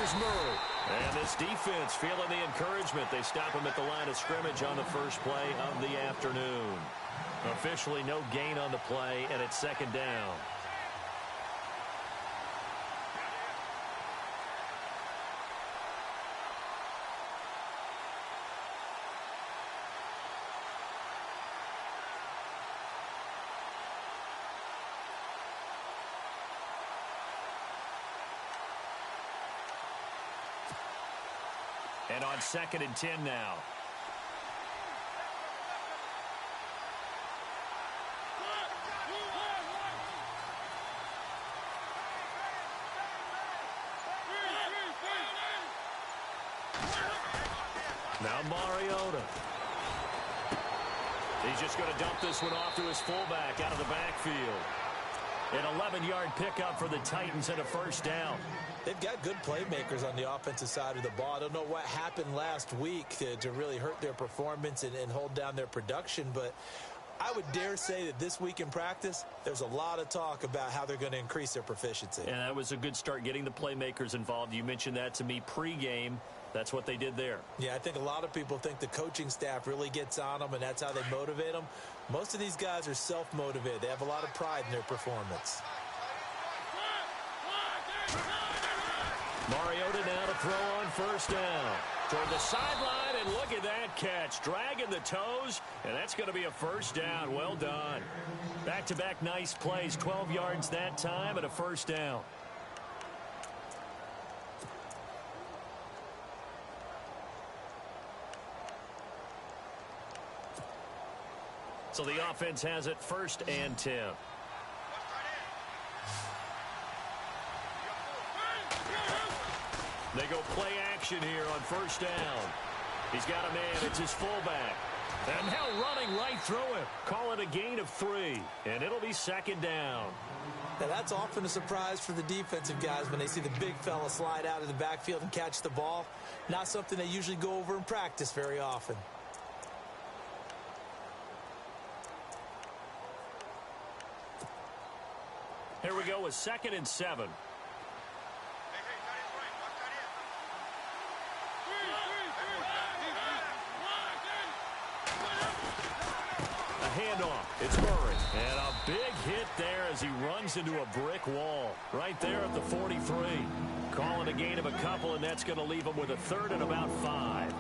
Here's Murray. And this defense feeling the encouragement. They stop him at the line of scrimmage on the first play of the afternoon. Officially no gain on the play, and it's second down. And on 2nd and 10 now. Now Mariota. He's just going to dump this one off to his fullback out of the backfield. An 11-yard pickup for the Titans and a first down. They've got good playmakers on the offensive side of the ball. I don't know what happened last week to really hurt their performance and hold down their production, but I would dare say that this week in practice, there's a lot of talk about how they're going to increase their proficiency. And that was a good start getting the playmakers involved. You mentioned that to me pregame. That's what they did there. Yeah, I think a lot of people think the coaching staff really gets on them, and that's how they motivate them. Most of these guys are self-motivated. They have a lot of pride in their performance. Mariota now to throw on first down. Toward the sideline, and look at that catch. Dragging the toes, and that's going to be a first down. Well done. Back-to-back nice plays. 12 yards that time and a first down. So the offense has it 1st and 10. They go play action here on first down. He's got a man. It's his fullback. And now running right through him. Call it a gain of 3. And it'll be 2nd down. Now that's often a surprise for the defensive guys when they see the big fella slide out of the backfield and catch the ball. Not something they usually go over in practice very often. Here we go with 2nd and 7. Handoff. It's Murray. And a big hit there as he runs into a brick wall. Right there at the 43. Calling a gain of a couple, and that's going to leave him with a 3rd and about 5.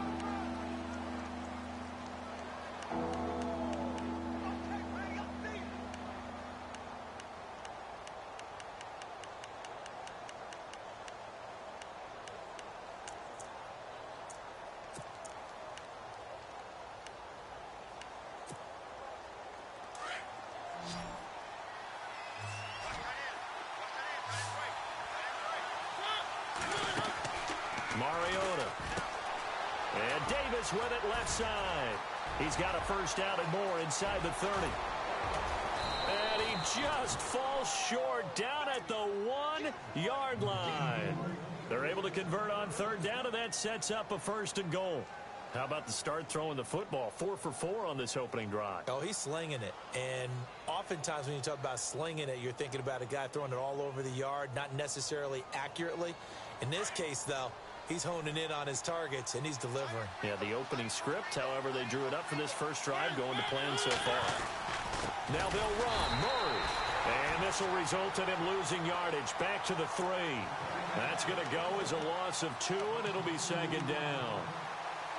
Mariota. And Davis with it left side. He's got a first down and more inside the 30. And he just falls short down at the 1-yard line. They're able to convert on 3rd down, and that sets up a 1st and goal. How about the start throwing the football? 4 for 4 on this opening drive. Oh, he's slinging it. And oftentimes when you talk about slinging it, you're thinking about a guy throwing it all over the yard, not necessarily accurately. In this case, though, he's honing in on his targets, and he's delivering. Yeah, the opening script, however, they drew it up for this first drive, going to plan so far. Now they'll run. Murray. And this will result in him losing yardage. Back to the 3. That's going to go as a loss of 2, and it'll be 2nd down.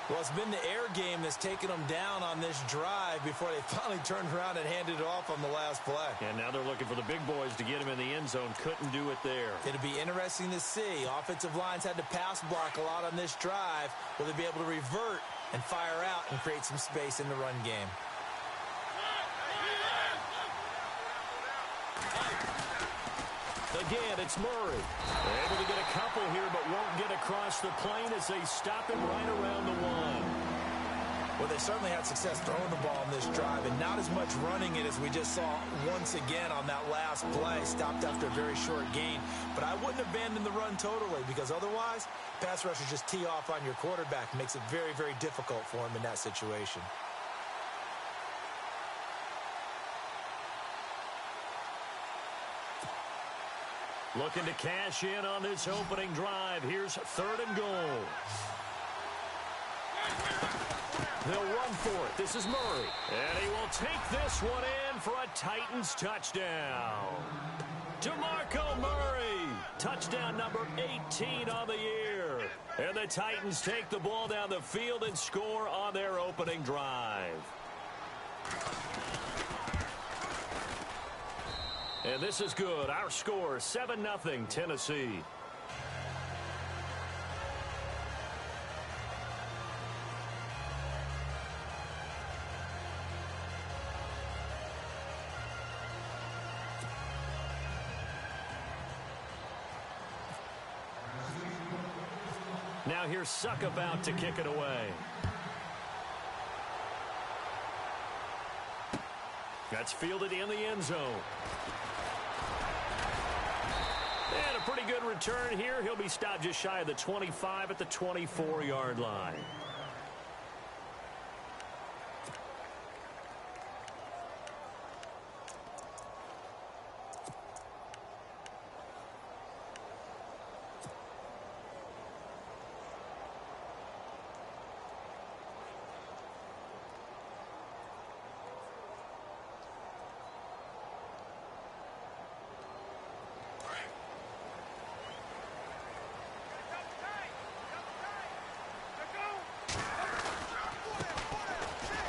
Well, it's been the air game that's taken them down on this drive before they finally turned around and handed it off on the last play. And now they're looking for the big boys to get him in the end zone. Couldn't do it there. It'll be interesting to see. Offensive lines had to pass block a lot on this drive. Will they be able to revert and fire out and create some space in the run game? Again, it's Murray. They're able to get a couple here, but won't get across the plane as they stop him right around the 1. Well, they certainly had success throwing the ball in this drive, and not as much running it as we just saw once again on that last play. Stopped after a very short gain. But I wouldn't abandon the run totally, because otherwise, pass rushers just tee off on your quarterback. Makes it very, very difficult for him in that situation. Looking to cash in on this opening drive. Here's 3rd and goal. They'll run for it. This is Murray. And he will take this one in for a Titans touchdown. DeMarco Murray. Touchdown number 18 on the year. And the Titans take the ball down the field and score on their opening drive. And this is good. Our score, 7-0 Tennessee. Now here's Suck about to kick it away. That's fielded in the end zone. And a pretty good return here. He'll be stopped just shy of the 25 at the 24-yard line.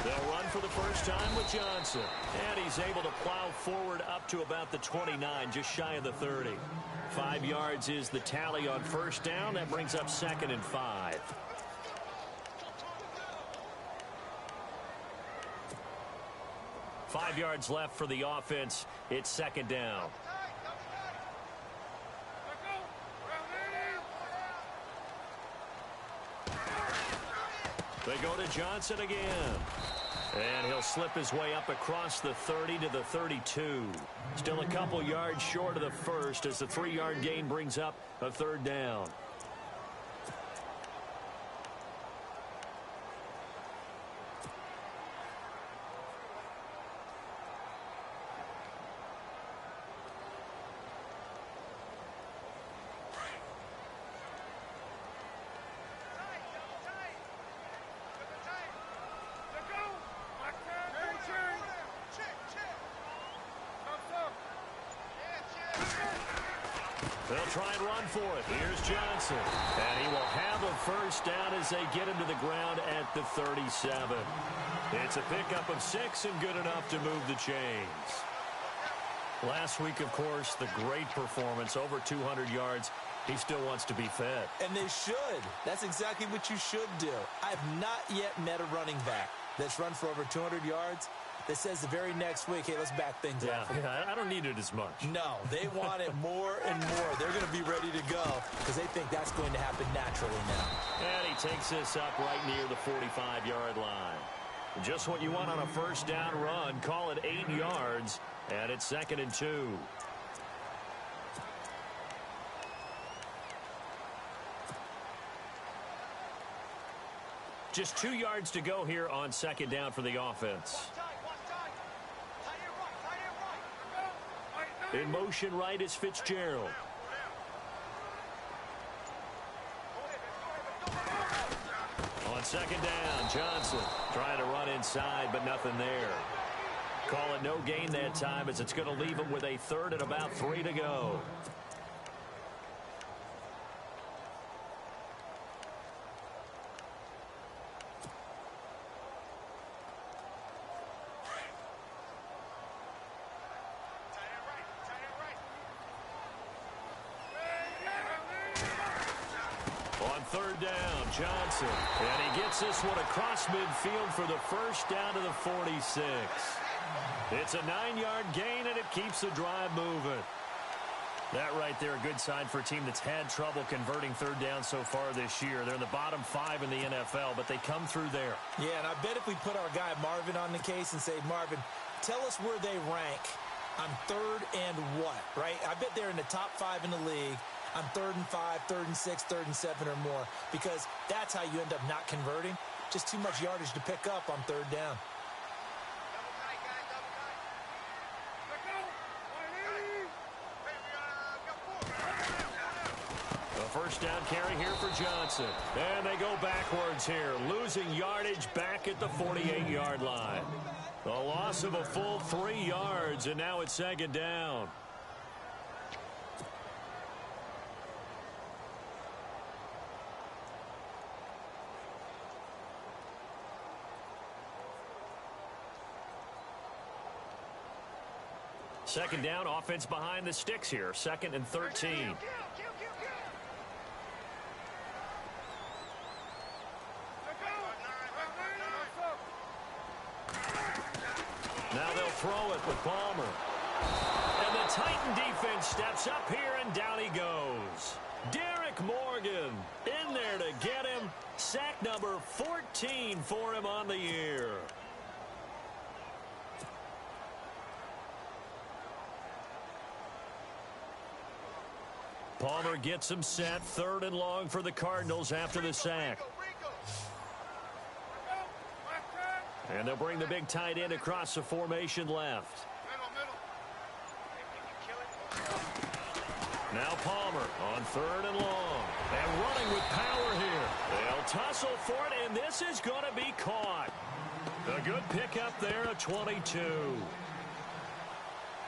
They'll run for the first time with Johnson. And he's able to plow forward up to about the 29, just shy of the 30. 5 yards is the tally on first down. That brings up 2nd and 5. Five yards left for the offense. It's 2nd down. They go to Johnson again. And he'll slip his way up across the 30 to the 32. Still a couple yards short of the first as the 3-yard gain brings up a 3rd down. They'll try and run for it. Here's Johnson. And he will have a first down as they get him to the ground at the 37. It's a pickup of 6 and good enough to move the chains. Last week, of course, the great performance, over 200 yards. He still wants to be fed. And they should. That's exactly what you should do. I've not yet met a running back that's run for over 200 yards that says the very next week, hey, let's back things up. Yeah, I don't need it as much. No, they want it more and more. They're going to be ready to go because they think that's going to happen naturally now. And he takes this up right near the 45-yard line. Just what you want on a first down run. Call it 8 yards, and it's 2nd and 2. Just 2 yards to go here on 2nd down for the offense. In motion right is Fitzgerald. On 2nd down, Johnson trying to run inside, but nothing there. Call it no gain that time as it's going to leave him with a 3rd and about 3 to go. On 3rd down, Johnson. And he gets this one across midfield for the first down to the 46. It's a 9-yard gain, and it keeps the drive moving. That right there, a good sign for a team that's had trouble converting 3rd down so far this year. They're in the bottom 5 in the NFL, but they come through there. Yeah, and I bet if we put our guy Marvin on the case and say, Marvin, tell us where they rank on 3rd and what, right? I bet they're in the top 5 in the league on 3rd and 5, 3rd and 6, 3rd and 7 or more, because that's how you end up not converting. Just too much yardage to pick up on 3rd down. first down carry here for Johnson. And they go backwards here, losing yardage back at the 48-yard line. A loss of a full 3 yards, and now it's second down. Second down, offense behind the sticks here. 2nd and 13. Now they'll throw it with Palmer. And the Titan defense steps up here, and down he goes. Derek Morgan in there to get him. Sack number 14 for him on the year. Palmer gets him set. 3rd and long for the Cardinals after the sack. And they'll bring the big tight end across the formation left. Now Palmer on 3rd and long. And running with power here. They'll tussle for it, and this is going to be caught. A good pickup there, a 22.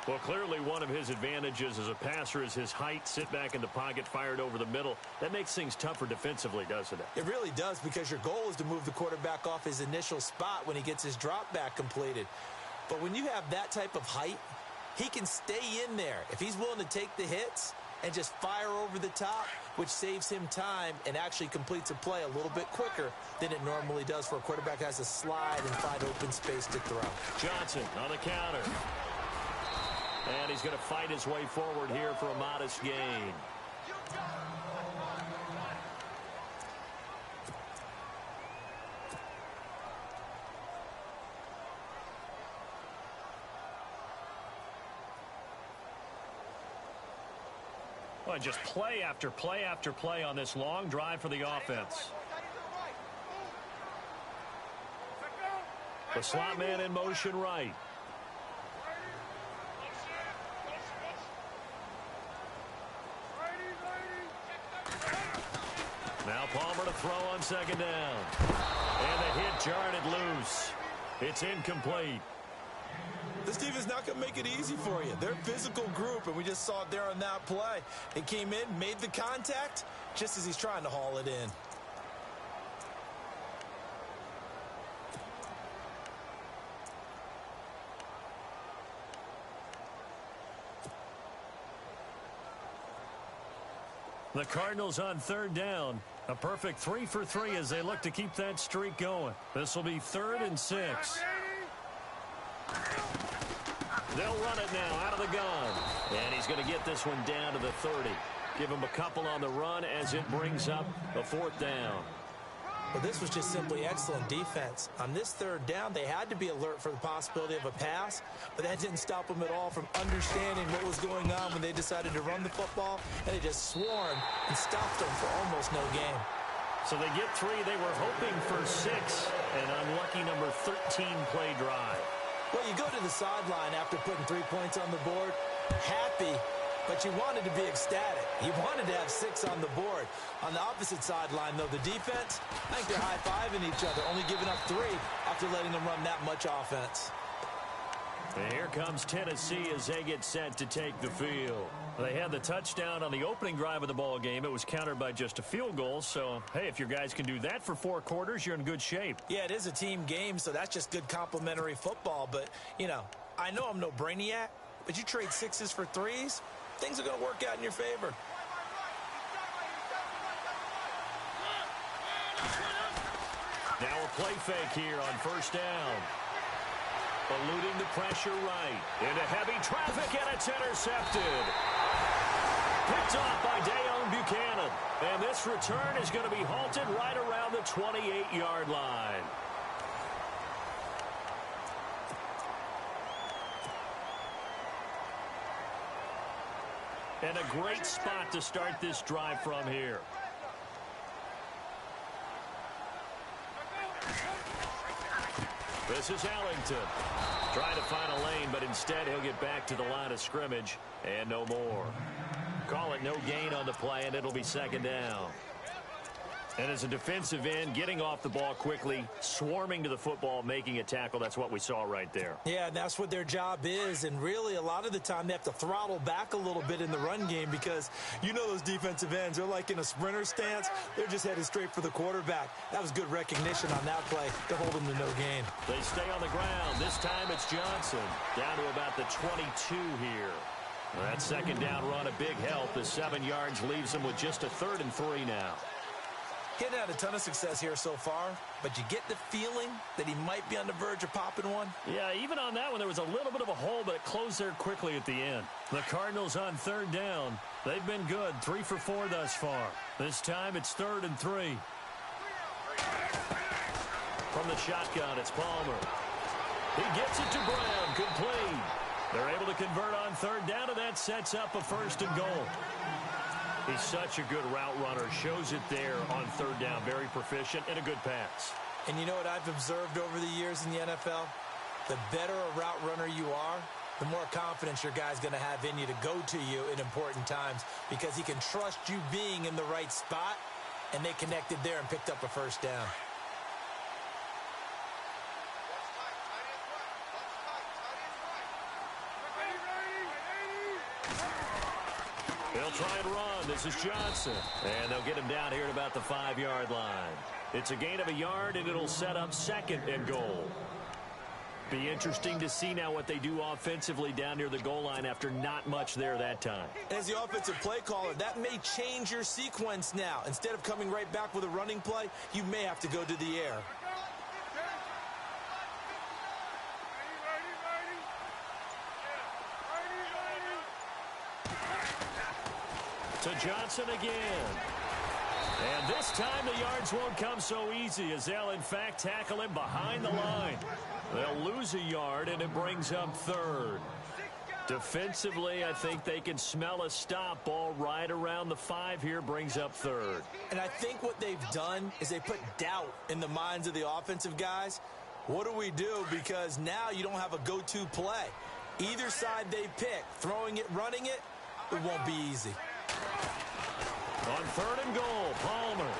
Well, clearly one of his advantages as a passer is his height. Sit back in the pocket, fired over the middle. That makes things tougher defensively, doesn't it? It really does, because your goal is to move the quarterback off his initial spot when he gets his drop back completed. But when you have that type of height, he can stay in there if he's willing to take the hits and just fire over the top, which saves him time and actually completes a play a little bit quicker than it normally does for a quarterback who has to slide and find open space to throw. Johnson on the counter. And he's going to fight his way forward here for a modest gain. Well, just play after play after play on this long drive for the offense. The slot man in motion right. Now Palmer to throw on 2nd down. And the hit jarred it loose. It's incomplete. This defense is not going to make it easy for you. They're a physical group, and we just saw it there on that play. It came in, made the contact, just as he's trying to haul it in. The Cardinals on 3rd down. A perfect 3 for 3 as they look to keep that streak going. This will be 3rd and 6. They'll run it now out of the gun. And he's going to get this one down to the 30. Give him a couple on the run as it brings up a 4th down. Well, this was just simply excellent defense. On this 3rd down, they had to be alert for the possibility of a pass, but that didn't stop them at all from understanding what was going on when they decided to run the football, and they just swarmed and stopped them for almost no gain. So they get 3. They were hoping for 6. An unlucky number 13 play drive. Well, you go to the sideline after putting 3 points on the board, happy, but you wanted to be ecstatic. You wanted to have 6 on the board. On the opposite sideline, though, the defense, I think they're high-fiving each other, only giving up 3 after letting them run that much offense. And here comes Tennessee as they get set to take the field. They had the touchdown on the opening drive of the ball game. It was countered by just a field goal. So, hey, if your guys can do that for 4 quarters, you're in good shape. Yeah, it is a team game, so that's just good complimentary football. But, you know, I know I'm no brainiac, but you trade 6s for 3s, things are going to work out in your favor. Now a play fake here on 1st down. Eluding the pressure right. Into heavy traffic, and it's intercepted. Picked off by Dayon Buchanan. And this return is going to be halted right around the 28-yard line. And a great spot to start this drive from here. This is Ellington. Trying to find a lane, but instead he'll get back to the line of scrimmage and no more. Call it no gain on the play, and it'll be second down. And as a defensive end, getting off the ball quickly, swarming to the football, making a tackle, that's what we saw right there. Yeah, and that's what their job is. And really, a lot of the time, they have to throttle back a little bit in the run game because you know those defensive ends, they're like in a sprinter stance. They're just headed straight for the quarterback. That was good recognition on that play to hold them to no gain. They stay on the ground. This time it's Johnson. Down to about the 22 here. That second down run, a big help. The 7 yards leaves them with just a 3rd and 3 now. Getting had a ton of success here so far, but you get the feeling that he might be on the verge of popping one. Yeah, even on that one, there was a little bit of a hole, but it closed there quickly at the end. The Cardinals on 3rd down. They've been good, 3 for 4 thus far. This time it's 3rd and 3. From the shotgun, it's Palmer. He gets it to Brown, complete. They're able to convert on 3rd down, and that sets up a 1st and goal. He's such a good route runner. Shows it there on 3rd down. Very proficient and a good pass. And you know what I've observed over the years in the NFL? The better a route runner you are, the more confidence your guy's going to have in you to go to you in important times because he can trust you being in the right spot, and they connected there and picked up a 1st down. They'll try and run. This is Johnson. And they'll get him down here at about the 5-yard line. It's a gain of a yard, and it'll set up 2nd and goal. Be interesting to see now what they do offensively down near the goal line after not much there that time. As the offensive play caller, that may change your sequence now. Instead of coming right back with a running play, you may have to go to the air. To Johnson again. And this time the yards won't come so easy as they'll, in fact, tackle him behind the line. They'll lose a yard, and it brings up 3rd. Defensively, I think they can smell a stop. Ball right around the 5 here, brings up 3rd. And I think what they've done is they put doubt in the minds of the offensive guys. What do we do? Because now you don't have a go-to play. Either side they pick, throwing it, running it, it won't be easy. On 3rd and goal, Palmer.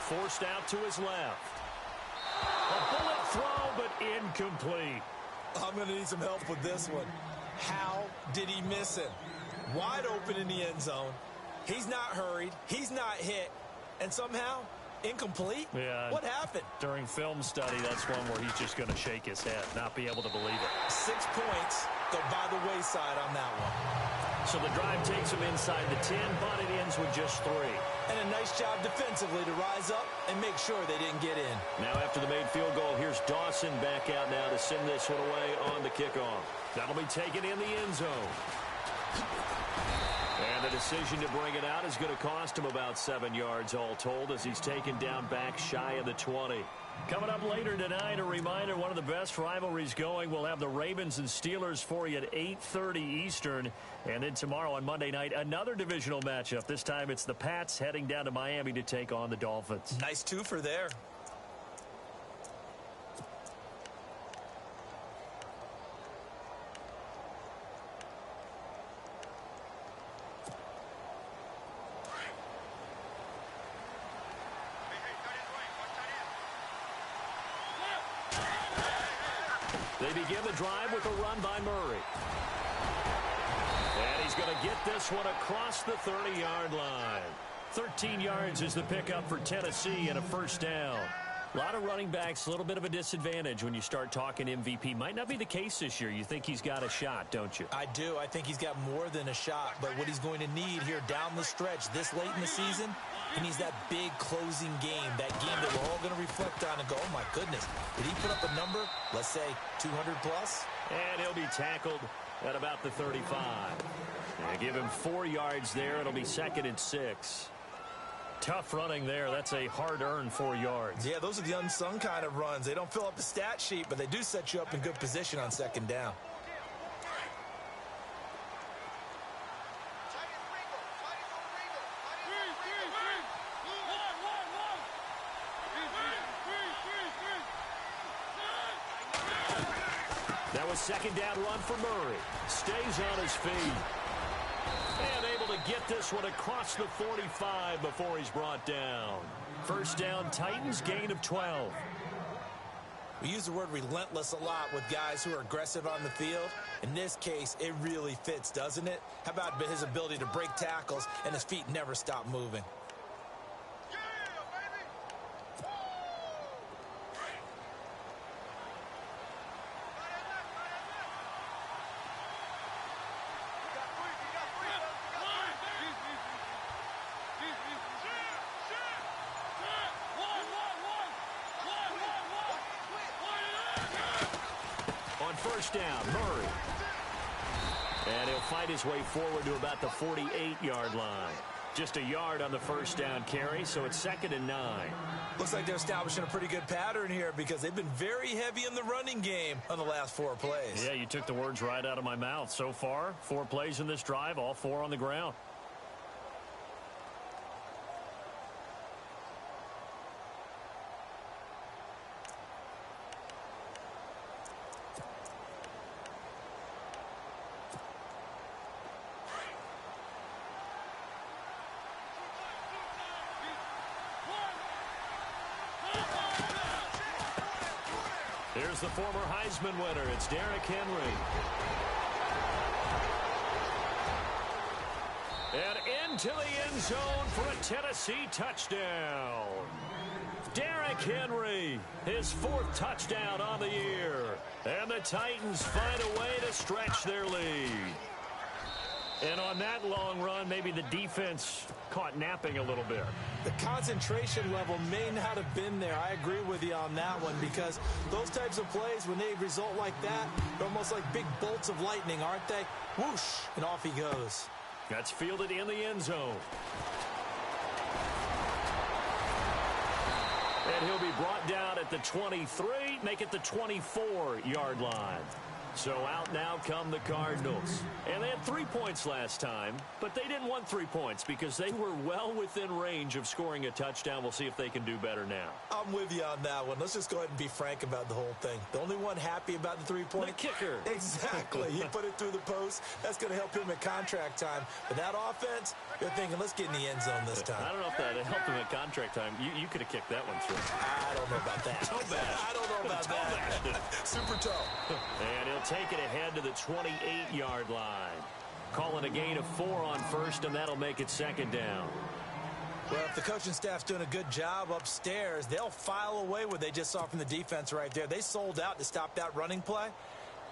Forced out to his left. A bullet throw, but incomplete. I'm going to need some help with this one. How did he miss it? Wide open in the end zone. He's not hurried. He's not hit. And somehow, incomplete? Yeah. What happened? During film study, that's one where he's just going to shake his head, not be able to believe it. 6 points go by the wayside on that one. So the drive takes him inside the 10, but it ends with just 3. And a nice job defensively to rise up and make sure they didn't get in. Now after the made field goal, here's Dawson back out now to send this one away on the kickoff. That'll be taken in the end zone. And the decision to bring it out is going to cost him about 7 yards all told as he's taken down back shy of the 20. Coming up later tonight, a reminder, one of the best rivalries going. We'll have the Ravens and Steelers for you at 8:30 Eastern. And then tomorrow on Monday night, another divisional matchup. This time it's the Pats heading down to Miami to take on the Dolphins. Nice 2 for there. They begin the drive with a run by Murray. And he's going to get this one across the 30-yard line. 13 yards is the pickup for Tennessee and a 1st down. A lot of running backs, a little bit of a disadvantage when you start talking MVP. Might not be the case this year. You think he's got a shot, don't you? I do. I think he's got more than a shot. But what he's going to need here down the stretch this late in the season, he needs that big closing game, that game that we're all going to reflect on and go, oh, my goodness, did he put up a number, let's say 200 plus? And he'll be tackled at about the 35. And give him 4 yards there. It'll be 2nd and 6. Tough running there. That's a hard-earned 4 yards. Yeah, those are the unsung kind of runs. They don't fill up the stat sheet, but they do set you up in good position on 2nd down. That was second down run for Murray. Stays on his feet. And able to get this one across the 45 before he's brought down. First down, Titans, gain of 12. We use the word relentless a lot with guys who are aggressive on the field. In this case, it really fits, doesn't it? How about his ability to break tackles and his feet never stop moving? First down, Murray. And he'll fight his way forward to about the 48-yard line. Just a yard on the first down carry, so it's 2nd and 9. Looks like they're establishing a pretty good pattern here because they've been very heavy in the running game on the last 4 plays. Yeah, you took the words right out of my mouth. So far, 4 plays in this drive, all 4 on the ground. Here's the former Heisman winner. It's Derrick Henry. And into the end zone for a Tennessee touchdown. Derrick Henry, his 4th touchdown on the year. And the Titans find a way to stretch their lead. And on that long run, maybe the defense caught napping a little bit. The concentration level may not have been there. I agree with you on that one because those types of plays, when they result like that, they're almost like big bolts of lightning, aren't they? Whoosh, and off he goes. That's fielded in the end zone. And he'll be brought down at the 23, make it the 24-yard line. So out now come the Cardinals. And they had 3 points last time, but they didn't want 3 points because they were well within range of scoring a touchdown. We'll see if they can do better now. I'm with you on that one. Let's just go ahead and be frank about the whole thing. The only one happy about the 3-point? The kicker. Exactly. He put it through the post. That's going to help him at contract time. But that offense, you're thinking, let's get in the end zone this time. I don't know if that helped him at contract time. You could have kicked that one through. I don't know about that. Toe bash. I don't know about that. Super toe. And he'll take it ahead to the 28-yard line. Calling a gain of 4 on first, and that'll make it 2nd down. Well, if the coaching staff's doing a good job upstairs, they'll file away what they just saw from the defense right there. They sold out to stop that running play.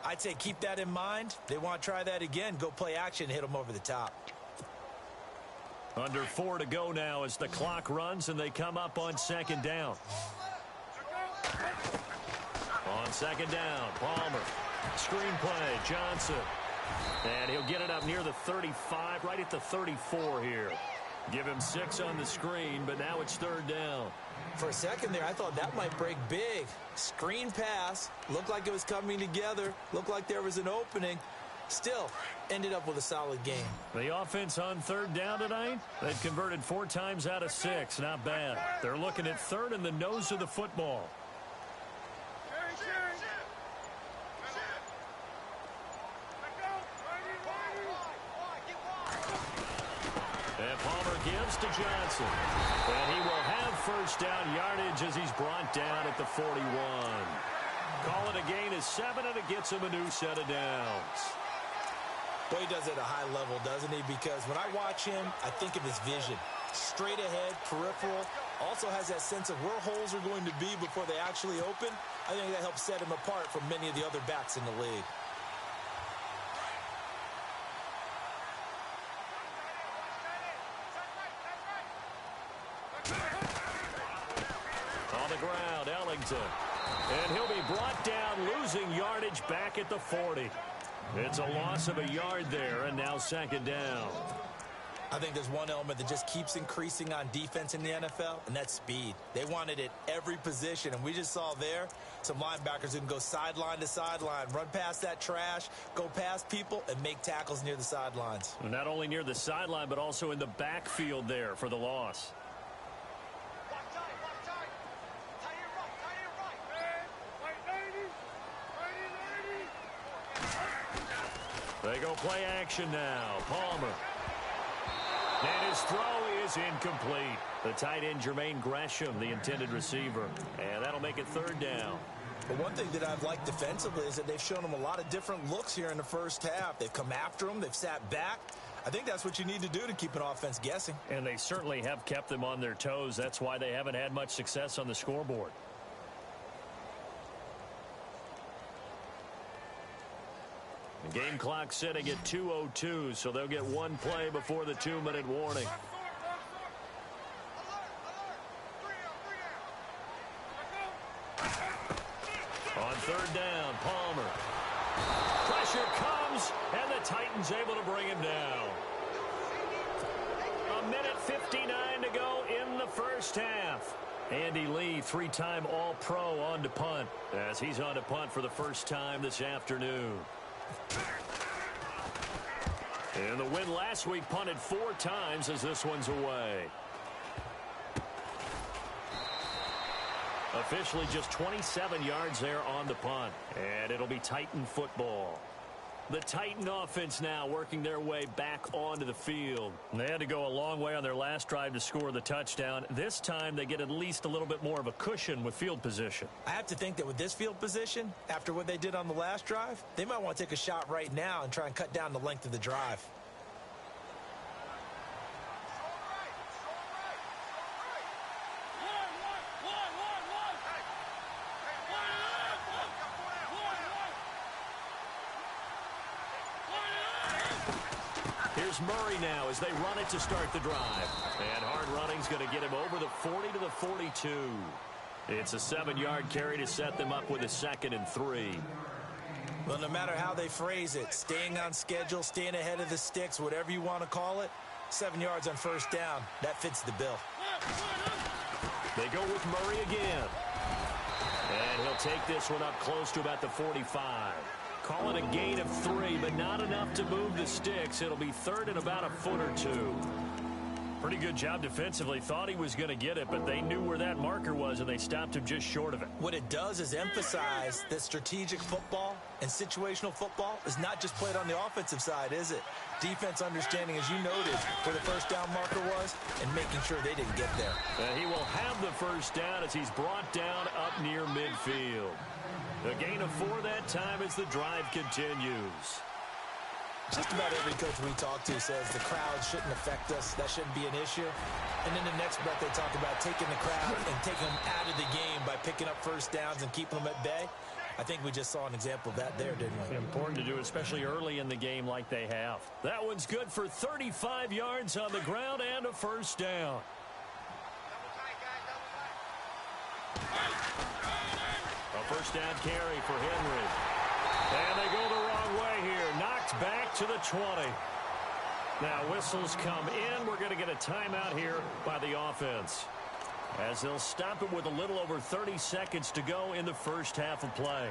I'd say keep that in mind. They want to try that again. Go play action, hit them over the top. Under 4 to go now as the clock runs, and they come up on 2nd down. On 2nd down, Palmer. Screen play, Johnson. And he'll get it up near the 35, right at the 34 here. Give him 6 on the screen, but now it's 3rd down. For a second there, I thought that might break big. Screen pass. Looked like it was coming together. Looked like there was an opening. Still, ended up with a solid game. The offense on 3rd down tonight, they've converted 4 times out of 6. Not bad. They're looking at 3rd in the nose of the football. And Palmer gives to Johnson. And he will have first down yardage as he's brought down at the 41. Call it a gain of 7, and it gets him a new set of downs. Well, he does it at a high level, doesn't he? Because when I watch him, I think of his vision. Straight ahead, peripheral. Also has that sense of where holes are going to be before they actually open. I think that helps set him apart from many of the other backs in the league. On the ground, Ellington. And he'll be brought down, losing yardage back at the 40. It's a loss of a yard there, and now 2nd down. I think there's one element that just keeps increasing on defense in the NFL, and that's speed. They want it at every position, and we just saw there some linebackers who can go sideline to sideline, run past that trash, go past people, and make tackles near the sidelines. Not only near the sideline, but also in the backfield there for the loss. They go play action now. Palmer. And his throw is incomplete. The tight end, Jermaine Gresham, the intended receiver. And that'll make it third down. But one thing that I've liked defensively is that they've shown them a lot of different looks here in the first half. They've come after them. They've sat back. I think that's what you need to do to keep an offense guessing. And they certainly have kept them on their toes. That's why they haven't had much success on the scoreboard. The game clock sitting at 2:02, so they'll get one play before the 2-minute warning. On third down, Palmer. Pressure comes, and the Titans able to bring him down. 1:59 to go in the first half. Andy Lee, 3-time All-Pro, on to punt, as he's on to punt for the first time this afternoon. And the win last week, punted 4 times as this one's away. Officially just 27 yards there on the punt. And it'll be Titan football. The Titan offense now working their way back onto the field. They had to go a long way on their last drive to score the touchdown. This time they get at least a little bit more of a cushion with field position. I have to think that with this field position, after what they did on the last drive, they might want to take a shot right now and try and cut down the length of the drive. Here's Murray now as they run it to start the drive. And hard running's going to get him over the 40 to the 42. It's a 7-yard carry to set them up with a 2nd and 3. Well, no matter how they phrase it, staying on schedule, staying ahead of the sticks, whatever you want to call it, 7 yards on first down, that fits the bill. They go with Murray again. And he'll take this one up close to about the 45. Call it a gain of 3, but not enough to move the sticks. It'll be third and about a foot or 2. Pretty good job defensively. Thought he was going to get it, but they knew where that marker was, and they stopped him just short of it. What it does is emphasize that strategic football and situational football is not just played on the offensive side, is it? Defense understanding, as you noted, where the first down marker was and making sure they didn't get there. And he will have the first down as he's brought down up near midfield. A gain of 4 that time as the drive continues. Just about every coach we talk to says the crowd shouldn't affect us. That shouldn't be an issue. And in the next breath, they talk about taking the crowd and taking them out of the game by picking up first downs and keeping them at bay. I think we just saw an example of that there, didn't we? Important to do, especially early in the game like they have. That one's good for 35 yards on the ground and a first down. A first down carry for Henry. And they go the wrong way here. Knocked back to the 20. Now whistles come in. We're going to get a timeout here by the offense, as they'll stop it with a little over 30 seconds to go in the first half of play.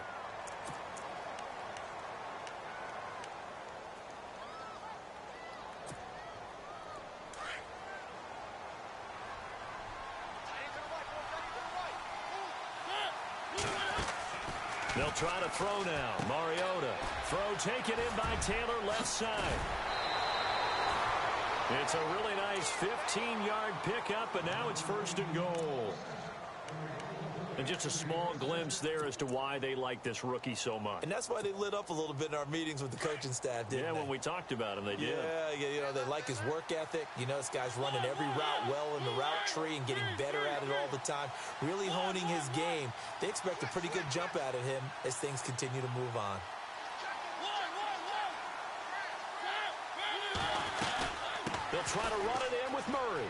They'll try to throw now. Mariota. Throw taken in by Taylor, left side. It's a really nice 15-yard pickup, and now it's first and goal. And just a small glimpse there as to why they like this rookie so much. And that's why they lit up a little bit in our meetings with the coaching staff, didn't they? Yeah, when we talked about him, they did. Yeah, you know, they like his work ethic. You know, this guy's running every route well in the route tree and getting better at it all the time, really honing his game. They expect a pretty good jump out of him as things continue to move on. They'll try to run it in with Murray.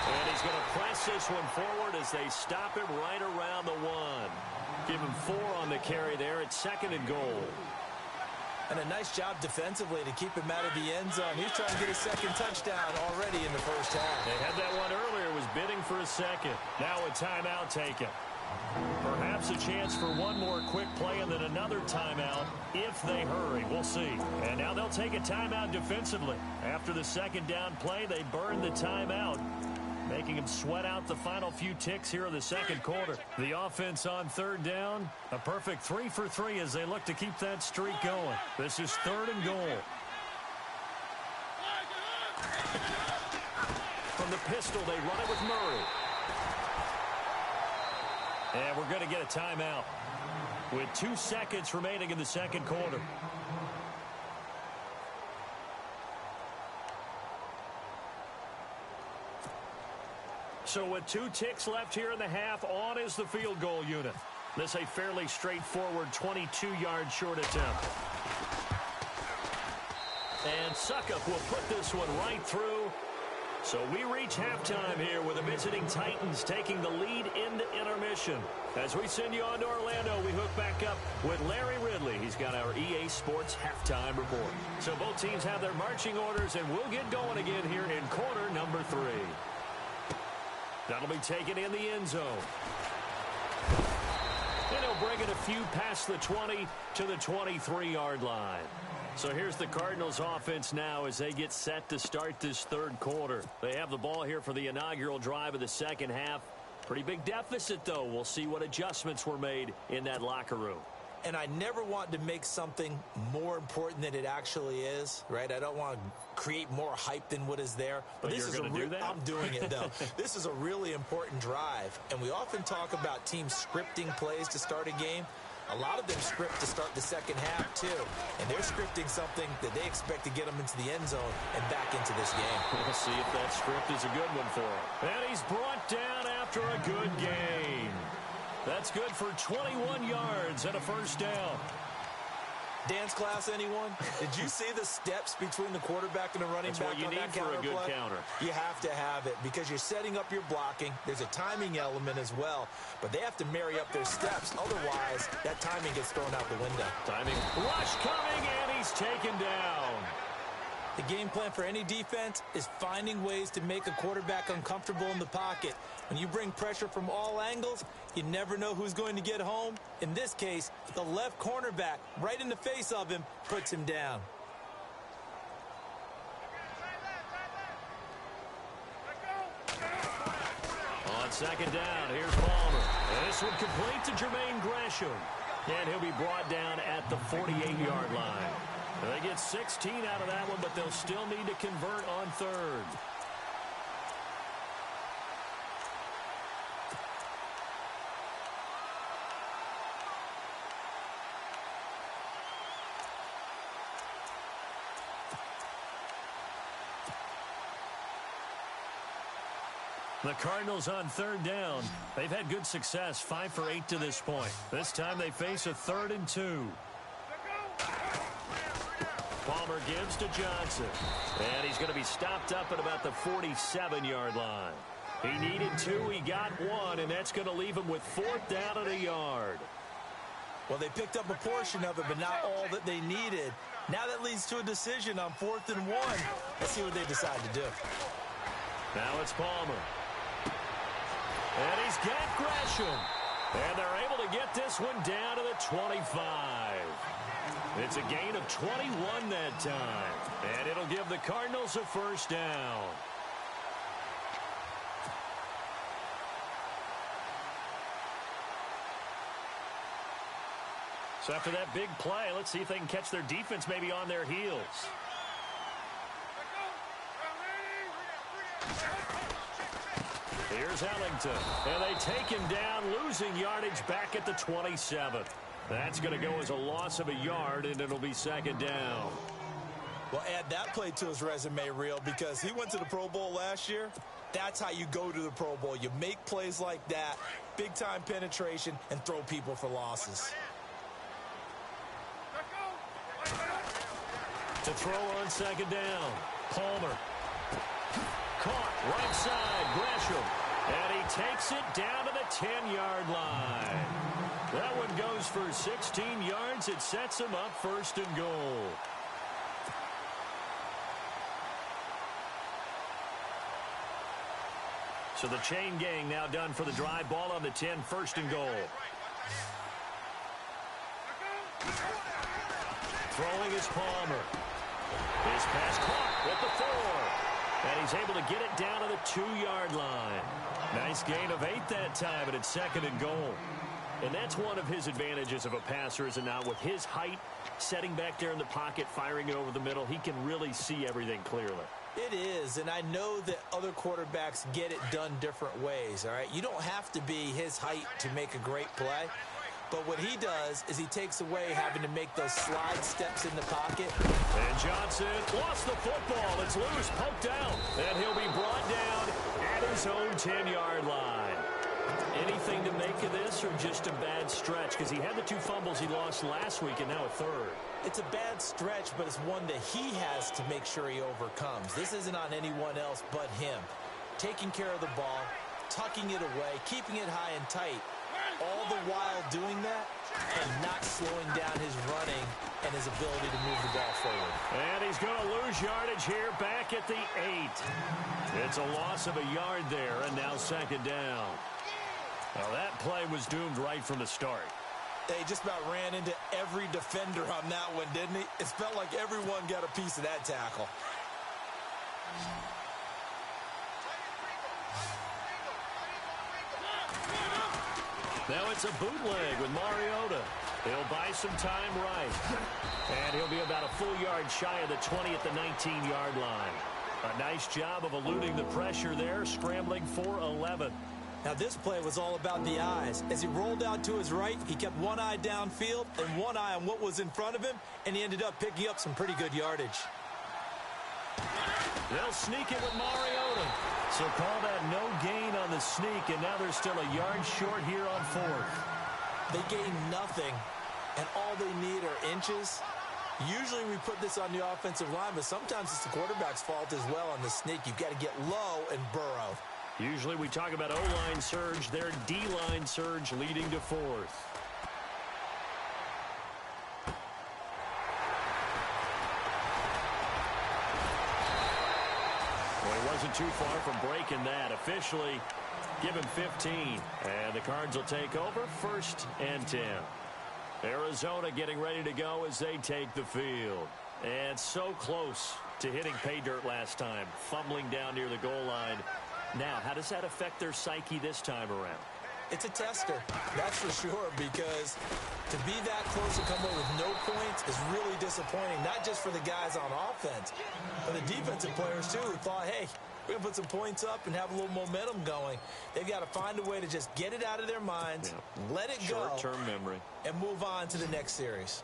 And he's going to press this one forward as they stop him right around the 1. Give him 4 on the carry there. It's 2nd and goal. And a nice job defensively to keep him out of the end zone. He's trying to get his 2nd touchdown already in the first half. They had that one earlier, was bidding for a 2nd. Now a timeout taken. Perhaps a chance for one more quick play and then another timeout if they hurry. We'll see. And now they'll take a timeout defensively. After the 2nd down play, they burn the timeout. making him sweat out the final few ticks here in the second quarter. The offense on third down, a perfect 3 for 3 as they look to keep that streak going. This is 3rd and goal. From the pistol, they run it with Murray. And we're going to get a timeout with 2 seconds remaining in the second quarter. So with 2 ticks left here in the half, on is the field goal unit. This a fairly straightforward 22-yard short attempt. And Suckup will put this one right through. So we reach halftime here with the visiting Titans taking the lead into intermission. As we send you on to Orlando, we hook back up with Larry Ridley. He's got our EA Sports halftime report. So both teams have their marching orders, and we'll get going again here in quarter number 3. That'll be taken in the end zone. And he'll bring it a few past the 20 to the 23-yard line. So here's the Cardinals offense now as they get set to start this third quarter. They have the ball here for the inaugural drive of the second half. Pretty big deficit, though. We'll see what adjustments were made in that locker room. And I never want to make something more important than it actually is, right? I don't want to create more hype than what is there. But this is do that? I'm doing it, though. This is a really important drive. And we often talk about teams scripting plays to start a game. A lot of them script to start the second half, too. And they're scripting something that they expect to get them into the end zone and back into this game. We'll see if that script is a good one for him. And he's brought down after a good gain. That's good for 21 yards and a first down. Dance class, anyone? Did you see the steps between the quarterback and the running back on that counter play? That's what you need for a good counter. You have to have it because you're setting up your blocking. There's a timing element as well, but they have to marry up their steps. Otherwise, that timing gets thrown out the window. Timing. Rush coming, and he's taken down. The game plan for any defense is finding ways to make a quarterback uncomfortable in the pocket. When you bring pressure from all angles, you never know who's going to get home. In this case, the left cornerback, right in the face of him, puts him down. On second down, here's Palmer. And this one complete to Jermaine Gresham. And he'll be brought down at the 48-yard line. They get 16 out of that one, but they'll still need to convert on third. The Cardinals on third down. They've had good success, 5 for 8 to this point. This time they face a 3rd and 2. Palmer gives to Johnson. And he's going to be stopped up at about the 47-yard line. He needed 2, he got 1, and that's going to leave him with 4th down and a yard. Well, they picked up a portion of it, but not all that they needed. Now that leads to a decision on 4th and 1. Let's see what they decide to do. Now it's Palmer. And he's got Gresham. And they're able to get this one down to the 25. It's a gain of 21 that time. And it'll give the Cardinals a first down. So after that big play, let's see if they can catch their defense maybe on their heels. Here's Ellington. And they take him down, losing yardage back at the 27. That's going to go as a loss of a yard, and it'll be second down. Well, add that play to his resume reel because he went to the Pro Bowl last year. That's how you go to the Pro Bowl. You make plays like that, big-time penetration, and throw people for losses. To throw on second down, Palmer. Caught right side, Gresham. And he takes it down to the 10-yard line. That one goes for 16 yards. It sets him up 1st and goal. So the chain gang now done for the drive. Ball on the 10, 1st and goal. Throwing is Palmer. His pass caught at the 4. And he's able to get it down to the 2-yard line. Nice gain of 8 that time, and it's 2nd and goal. And that's one of his advantages of a passer, is it not? With his height, setting back there in the pocket, firing it over the middle, he can really see everything clearly. It is, and I know that other quarterbacks get it done different ways, all right? You don't have to be his height to make a great play. But what he does is he takes away having to make those slide steps in the pocket. And Johnson lost the football. It's loose, poked out. And he'll be brought down at his own 10-yard line. Anything to make of this, or just a bad stretch? Because he had the 2 fumbles he lost last week and now a 3rd. It's a bad stretch, but it's one that he has to make sure he overcomes. This isn't on anyone else but him. Taking care of the ball, tucking it away, keeping it high and tight. All the while doing that and not slowing down his running and his ability to move the ball forward. And he's going to lose yardage here back at the 8. It's a loss of a yard there, and now 2nd down. Well, that play was doomed right from the start. They just about ran into every defender on that one, didn't he? It felt like everyone got a piece of that tackle. Now it's a bootleg with Mariota. He'll buy some time right. And he'll be about a full yard shy of the 20 at the 19-yard line. A nice job of eluding the pressure there, scrambling for 11. Now this play was all about the eyes. As he rolled out to his right, he kept one eye downfield and one eye on what was in front of him, and he ended up picking up some pretty good yardage. They'll sneak it with Mariota. So call that no gain on the sneak, and now they're still a yard short here on 4th. They gain nothing, and all they need are inches. Usually we put this on the offensive line, but sometimes it's the quarterback's fault as well on the sneak. You've got to get low and burrow. Usually we talk about O-line surge, their D-line surge leading to 4th. Well, he wasn't too far from breaking that. Officially, give him 15. And the Cards will take over, 1st and 10. Arizona getting ready to go as they take the field. And so close to hitting pay dirt last time, fumbling down near the goal line. Now, how does that affect their psyche this time around? It's a tester, that's for sure, because to be that close and come away with no points is really disappointing, not just for the guys on offense, but the defensive players, too, who thought, hey, we're going to put some points up and have a little momentum going. They've got to find a way to just get it out of their minds, let it go, short-term memory, and move on to the next series.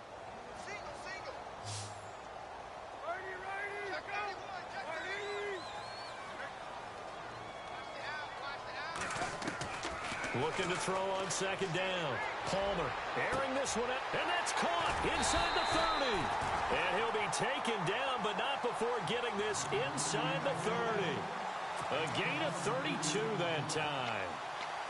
Looking to throw on 2nd down. Palmer airing this one out, and that's caught inside the 30. And he'll be taken down, but not before getting this inside the 30. A gain of 32 that time.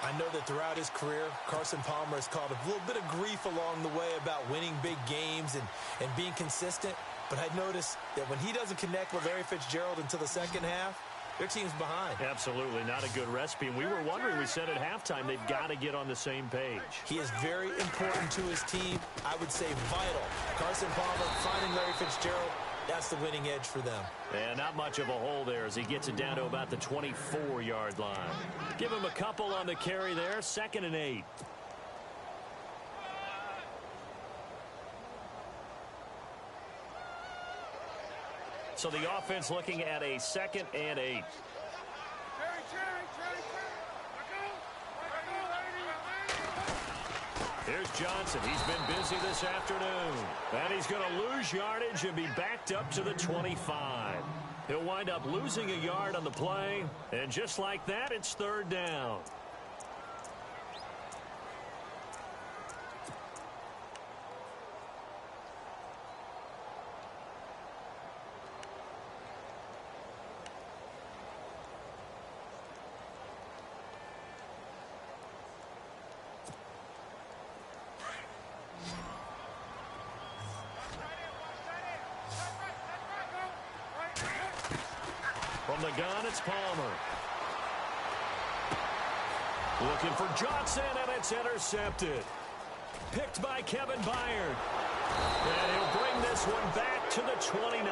I know that throughout his career, Carson Palmer has caught a little bit of grief along the way about winning big games and being consistent. But I noticed that when he doesn't connect with Larry Fitzgerald until the 2nd half, their team's behind. Absolutely not a good recipe. And we were wondering, we said at halftime, they've got to get on the same page. He is very important to his team. I would say vital. Carson Palmer finding Larry Fitzgerald, that's the winning edge for them. And not much of a hole there as he gets it down to about the 24-yard line. Give him a couple on the carry there, 2nd and 8. So the offense looking at a 2nd and 8. Here's Johnson. He's been busy this afternoon. And he's going to lose yardage and be backed up to the 25. He'll wind up losing a yard on the play. And just like that, it's 3rd down. From the gun, it's Palmer. Looking for Johnson, and it's intercepted. Picked by Kevin Byard. And he'll bring this one back to the 29.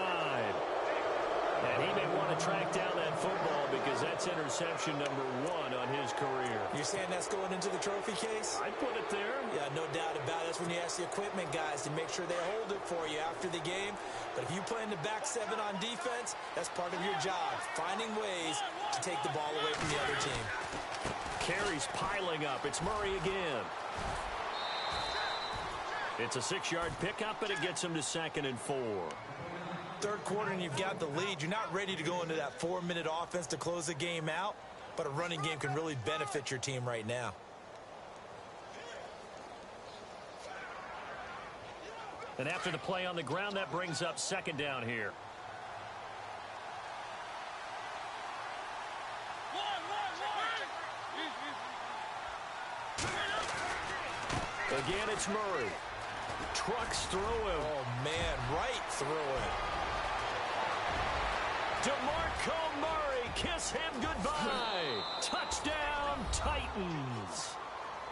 And he may want to track down that football because that's interception number 1 on his career. You're saying that's going into the trophy case? I'd put it there. Yeah, no doubt about it. That's when you ask the equipment guys to make sure they hold it for you after the game. But if you play in the back 7 on defense, that's part of your job, finding ways to take the ball away from the other team. Carries piling up. It's Murray again. It's a 6-yard pickup, and it gets him to 2nd and 4. Third quarter and you've got the lead. You're not ready to go into that 4-minute offense to close the game out, but a running game can really benefit your team right now. And after the play on the ground, that brings up 2nd down here. Again, it's Murray. Trucks through him. Oh, man, right through him. DeMarco Murray, kiss him goodbye. Touchdown, Titans.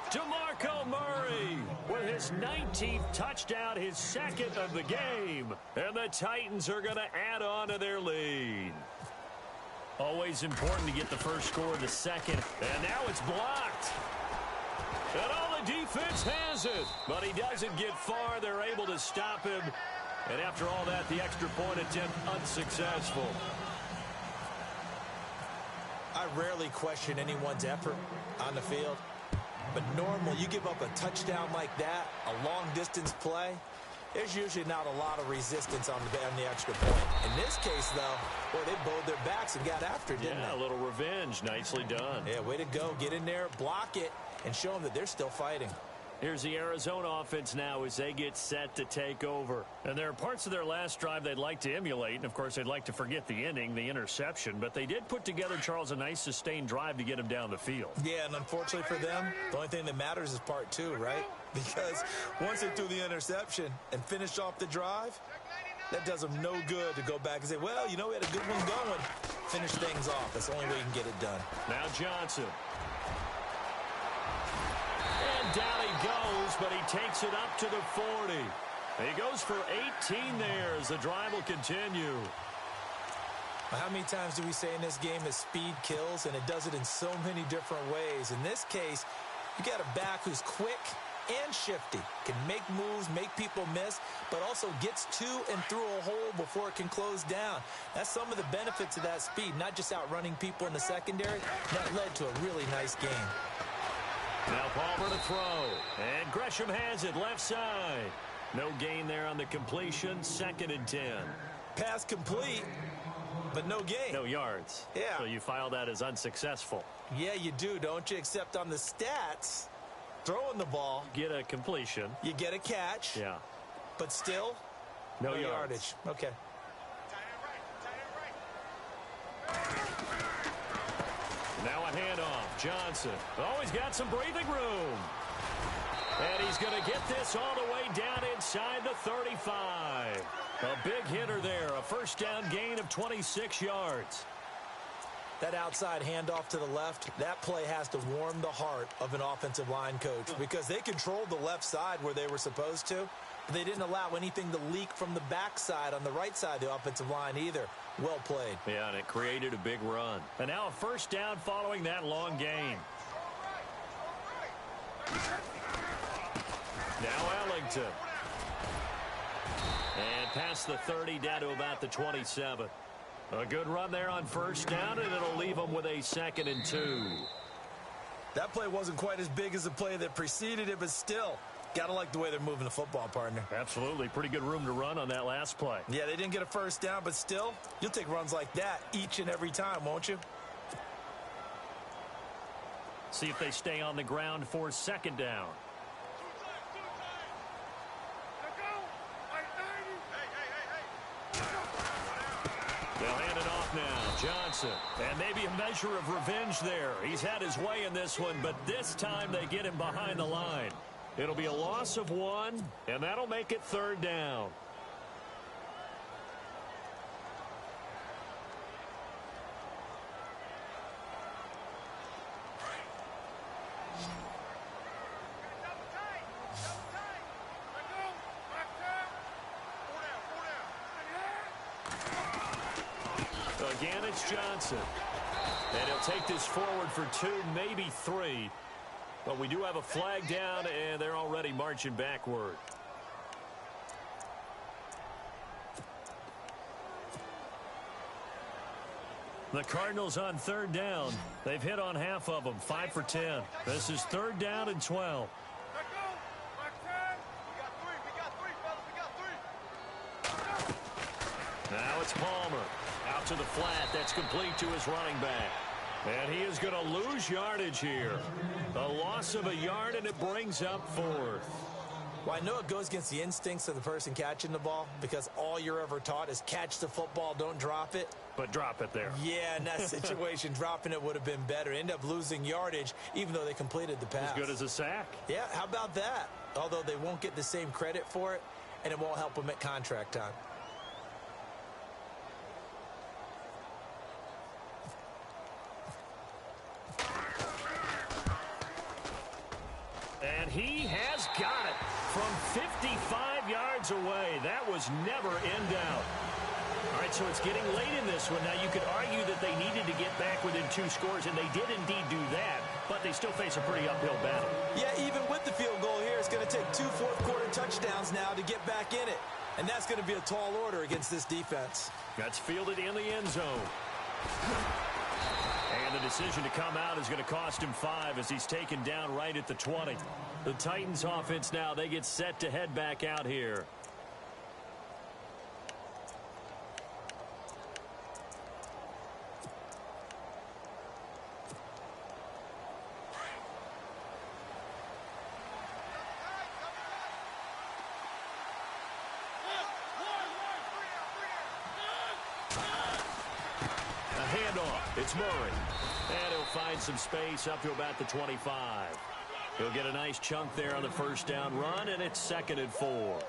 DeMarco Murray with his 19th touchdown, his 2nd of the game. And the Titans are going to add on to their lead. Always important to get the first score of the second. And now it's blocked. And all the defense has it. But he doesn't get far. They're able to stop him. And after all that, the extra point attempt unsuccessful. I rarely question anyone's effort on the field. But normal, you give up a touchdown like that, a long-distance play, there's usually not a lot of resistance on the extra point. In this case, though, boy, they bowed their backs and got after it, didn't they? Yeah, a little revenge. Nicely done. Yeah, way to go. Get in there, block it, and show them that they're still fighting. Here's the Arizona offense now as they get set to take over. And there are parts of their last drive they'd like to emulate. And, of course, they'd like to forget the inning, the interception. But they did put together, Charles, a nice sustained drive to get them down the field. Yeah, and unfortunately for them, the only thing that matters is part 2, right? Because once they threw the interception and finished off the drive, that does them no good to go back and say, well, you know, we had a good one going. Finish things off. That's the only way you can get it done. Now Johnson. Down he goes, but he takes it up to the 40. He goes for 18 there as the drive will continue. How many times do we say in this game that speed kills, and it does it in so many different ways? In this case, you got a back who's quick and shifty, can make moves, make people miss, but also gets to and through a hole before it can close down. That's some of the benefits of that speed, not just outrunning people in the secondary. That led to a really nice game. Now Palmer to throw. And Gresham has it left side. No gain there on the completion. 2nd and 10. Pass complete, but no gain. No yards. Yeah. So you file that as unsuccessful. Yeah, you do, don't you? Except on the stats, throwing the ball. Get a completion. You get a catch. Yeah. But still, no yardage. Okay. Now a handoff. Johnson. Oh, he's got some breathing room. And he's going to get this all the way down inside the 35. A big hitter there. A first down gain of 26 yards. That outside handoff to the left, that play has to warm the heart of an offensive line coach because they controlled the left side where they were supposed to. But they didn't allow anything to leak from the backside on the right side of the offensive line either. Well played. Yeah, and it created a big run. And now a first down following that long gain. Now Ellington. And past the 30 down to about the 27. A good run there on first down, and it'll leave them with a 2nd and 2. That play wasn't quite as big as the play that preceded it, but still, gotta like the way they're moving the football, partner. Absolutely. Pretty good room to run on that last play. Yeah, they didn't get a first down, but still, you'll take runs like that each and every time, won't you? See if they stay on the ground for 2nd down. They'll hand it off now. Johnson. And maybe a measure of revenge there. He's had his way in this one, but this time they get him behind the line. It'll be a loss of 1, and that'll make it 3rd down. again, it's Johnson. And he'll take this forward for 2, maybe 3. But we do have a flag down, and they're already marching backward. The Cardinals on 3rd down. They've hit on half of them, 5 for 10. This is 3rd down and 12. Now it's Palmer. Out to the flat. That's complete to his running back. And he is going to lose yardage here. A loss of a yard, and it brings up 4th. Well, I know it goes against the instincts of the person catching the ball because all you're ever taught is catch the football, don't drop it. But drop it there. Yeah, in that situation, dropping it would have been better. End up losing yardage, even though they completed the pass. As good as a sack. Yeah, how about that? Although they won't get the same credit for it, and it won't help them at contract time. And he has got it from 55 yards away. That was never in doubt. All right, so it's getting late in this one. Now, you could argue that they needed to get back within 2 scores, and they did indeed do that, but they still face a pretty uphill battle. Yeah, even with the field goal here, it's going to take 2 fourth-quarter touchdowns now to get back in it, and that's going to be a tall order against this defense. That's fielded in the end zone. And the decision to come out is going to cost him 5 as he's taken down right at the 20. The Titans offense now, they get set to head back out here. It's Murray. And he'll find some space up to about the 25. He'll get a nice chunk there on the first down run, and it's 2nd and 4.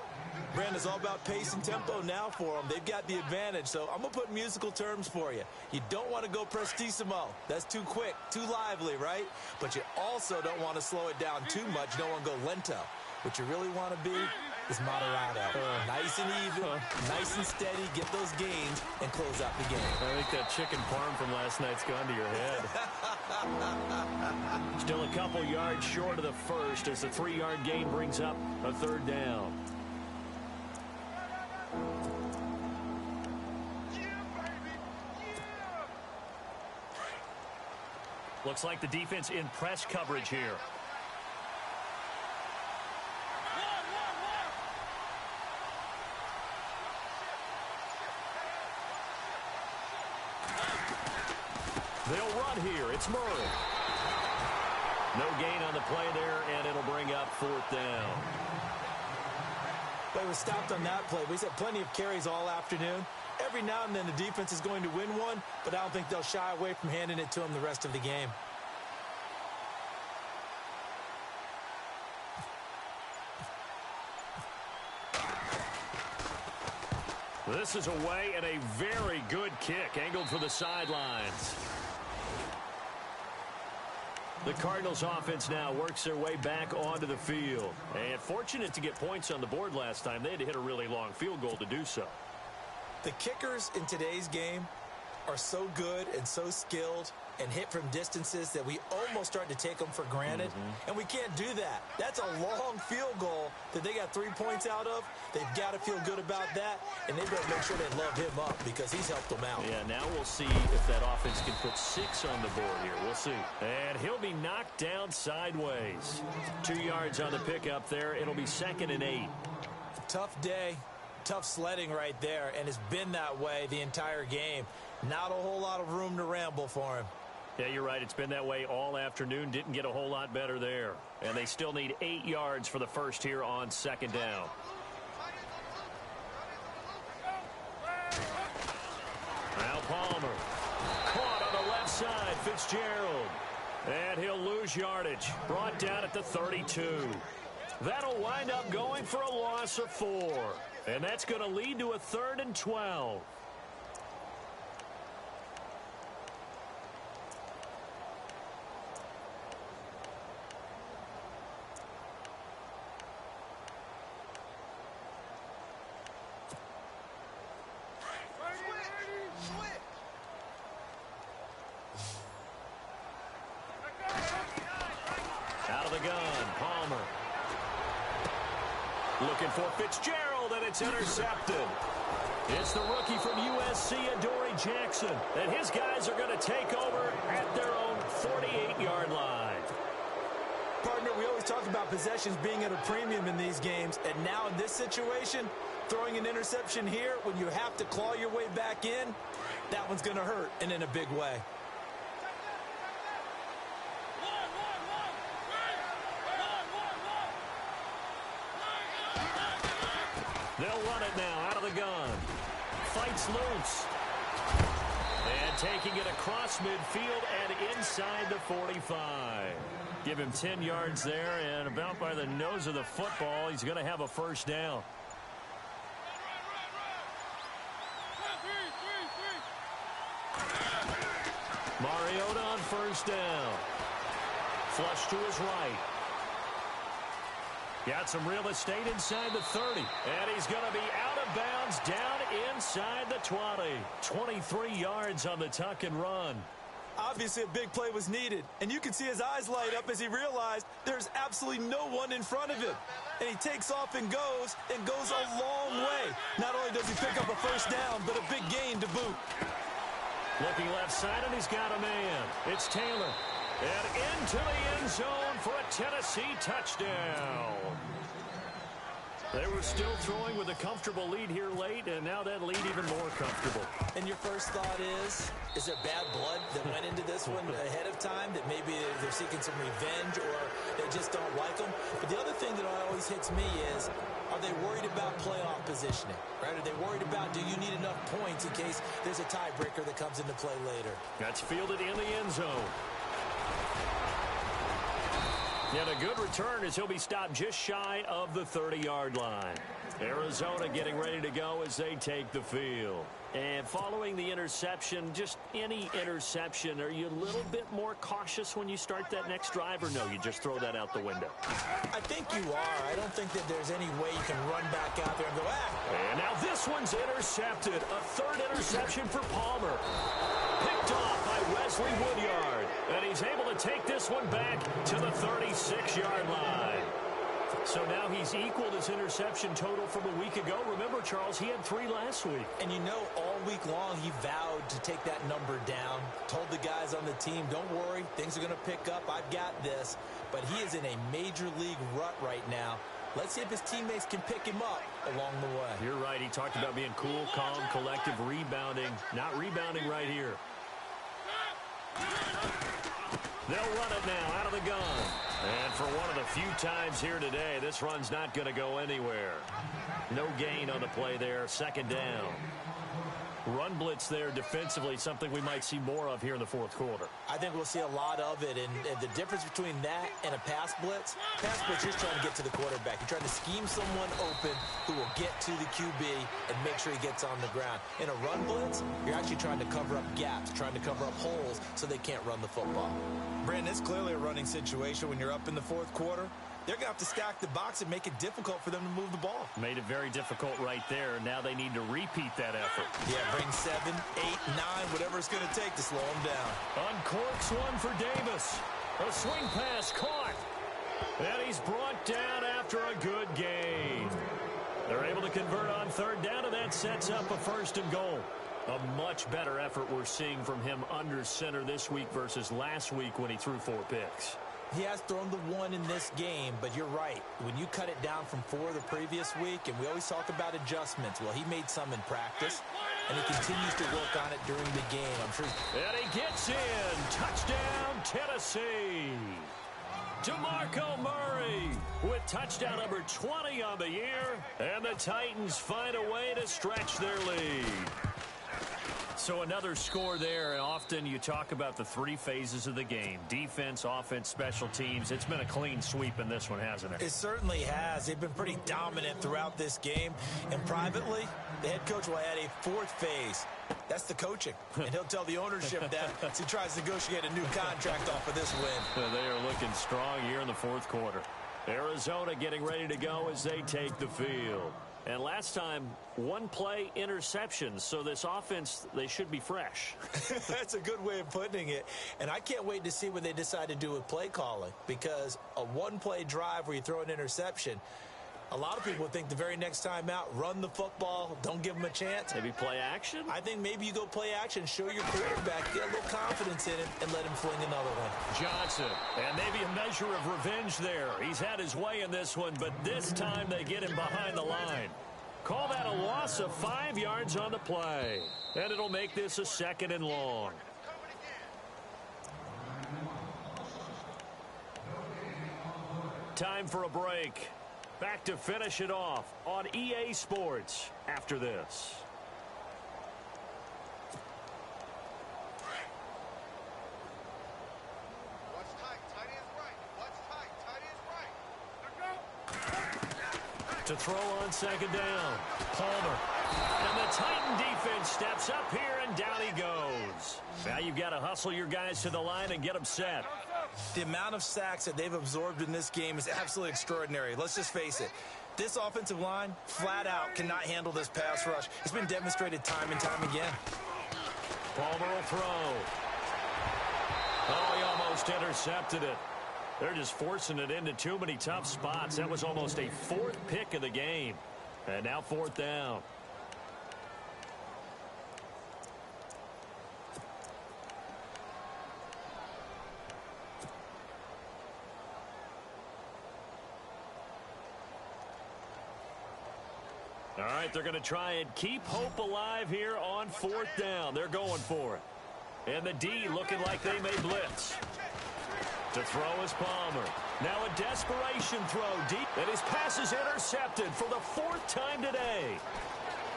Brandon, it's all about pace and tempo now for them. They've got the advantage, so I'm going to put musical terms for you. You don't want to go prestissimo. That's too quick, too lively, right? But you also don't want to slow it down too much. You don't want to go lento. What you really want to be is moderado. Nice and even, nice and steady, get those gains, and close out the game. I think that chicken parm from last night's gone to your head. Still a couple yards short of the first as the 3-yard gain brings up a 3rd down. Looks like the defense in press coverage here. They'll run here. It's Murray. No gain on the play there, and it'll bring up 4th down. But he was stopped on that play. But he's had plenty of carries all afternoon. Every now and then the defense is going to win one, but I don't think they'll shy away from handing it to him the rest of the game. This is away and a very good kick, angled for the sidelines. The Cardinals offense now works their way back onto the field. And fortunate to get points on the board last time. They had to hit a really long field goal to do so. The kickers in today's game are so good and so skilled and hit from distances that we almost start to take them for granted. And we can't do that. That's a long field goal that they got 3 points out of. They've got to feel good about that, and they've got to make sure they love him up because he's helped them out. Yeah, now we'll see if that offense can put 6 on the board here. We'll see. And he'll be knocked down sideways. 2 yards on the pickup there. It'll be 2nd and 8. Tough day. Tough sledding right there, and it's been that way the entire game. Not a whole lot of room to ramble for him. Yeah, you're right. It's been that way all afternoon. Didn't get a whole lot better there. And they still need 8 yards for the first here on 2nd down. Now Palmer. Caught on the left side. Fitzgerald. And he'll lose yardage. Brought down at the 32. That'll wind up going for a loss of 4. And that's going to lead to a 3rd and 12. Looking for Fitzgerald, and it's intercepted. It's the rookie from USC, Adoree Jackson, and his guys are going to take over at their own 48-yard line. Partner, we always talk about possessions being at a premium in these games, and now in this situation, throwing an interception here when you have to claw your way back in, that one's going to hurt, and in a big way. They'll run it now out of the gun. Fights loose. And taking it across midfield and inside the 45. Give him 10 yards there, and about by the nose of the football, he's going to have a first down. Mariota on first down. Flush to his right. Got some real estate inside the 30. And he's going to be out of bounds down inside the 20. 23 yards on the tuck and run. Obviously, a big play was needed, and you can see his eyes light up as he realized there's absolutely no one in front of him. And he takes off and goes a long way. Not only does he pick up a first down, but a big gain to boot. Looking left side, and he's got a man. It's Taylor. And into the end zone for a Tennessee touchdown. They were still throwing with a comfortable lead here late, and now that lead even more comfortable. And your first thought is there bad blood that went into this one ahead of time, that maybe they're seeking some revenge or they just don't like them? But the other thing that always hits me is, are they worried about playoff positioning? Right? Are they worried about, do you need enough points in case there's a tiebreaker that comes into play later? That's fielded in the end zone. And a good return as he'll be stopped just shy of the 30-yard line. Arizona getting ready to go as they take the field. And following the interception, just any interception, are you a little bit more cautious when you start that next drive, or no, you just throw that out the window? I think you are. I don't think that there's any way you can run back out there and go, And now this one's intercepted. A third interception for Palmer. Picked off by Wesley Woodyard. And he's able to take this one back to the 36-yard line. So now he's equaled his interception total from a week ago. Remember, Charles, he had 3 last week. And you know, all week long he vowed to take that number down. Told the guys on the team, don't worry, things are going to pick up. I've got this. But he is in a major league rut right now. Let's see if his teammates can pick him up along the way. You're right. He talked about being cool, calm, collective, rebounding. Not rebounding right here. They'll run it now out of the gun. And for one of the few times here today, this run's not going to go anywhere. No gain on the play there. Second down. Run blitz there defensively, something we might see more of here in the fourth quarter. I think we'll see a lot of it, and the difference between that and a pass blitz, you're trying to get to the quarterback. You're trying to scheme someone open who will get to the QB and make sure he gets on the ground. In a run blitz, you're actually trying to cover up gaps, trying to cover up holes so they can't run the football. Brandon, it's clearly a running situation when you're up in the fourth quarter. They're going to have to stack the box and make it difficult for them to move the ball. Made it very difficult right there. Now they need to repeat that effort. Yeah, bring 7, 8, 9, whatever it's going to take to slow them down. Uncorks one for Davis. A swing pass caught. And he's brought down after a good gain. They're able to convert on third down, and that sets up a first and goal. A much better effort we're seeing from him under center this week versus last week when he threw 4 picks. He has thrown the 1 in this game, but you're right. When you cut it down from 4 the previous week, and we always talk about adjustments, well, he made some in practice, and he continues to work on it during the game. I'm sure. And he gets in. Touchdown, Tennessee. DeMarco Murray with touchdown number 20 on the year, and the Titans find a way to stretch their lead. So another score there, and often you talk about the 3 phases of the game. Defense, offense, special teams. It's been a clean sweep in this one, hasn't it? It certainly has. They've been pretty dominant throughout this game. And privately, the head coach will add a 4th phase. That's the coaching. And he'll tell the ownership that as he tries to negotiate a new contract off of this win. They are looking strong here in the fourth quarter. Arizona getting ready to go as they take the field. And last time, 1-play interceptions. So this offense, they should be fresh. That's a good way of putting it. And I can't wait to see what they decide to do with play calling. Because a 1-play drive where you throw an interception, A lot of people think the very next time out, run the football, don't give them a chance. Maybe play action? I think maybe you go play action, show your quarterback, get a little confidence in him, and let him fling another one. Johnson, and maybe a measure of revenge there. He's had his way in this one, but this time they get him behind the line. Call that a loss of 5 yards on the play. And it'll make this a 2nd and long. Time for a break. Back to finish it off on EA Sports after this. What's tight? Tight end's right. What's tight? Tight end's right. To throw on 2nd down. Palmer. And the Titan defense steps up here, and down he goes. Now you've got to hustle your guys to the line and get them set. The amount of sacks that they've absorbed in this game is absolutely extraordinary. Let's just face it. This offensive line, flat out, cannot handle this pass rush. It's been demonstrated time and time again. Palmer will throw. Oh, he almost intercepted it. They're just forcing it into too many tough spots. That was almost a 4th pick of the game. And now 4th down. All right, they're going to try and keep hope alive here on 4th down. They're going for it. And the D looking like they may blitz. To throw is Palmer. Now a desperation throw deep. And his pass is intercepted for the 4th time today.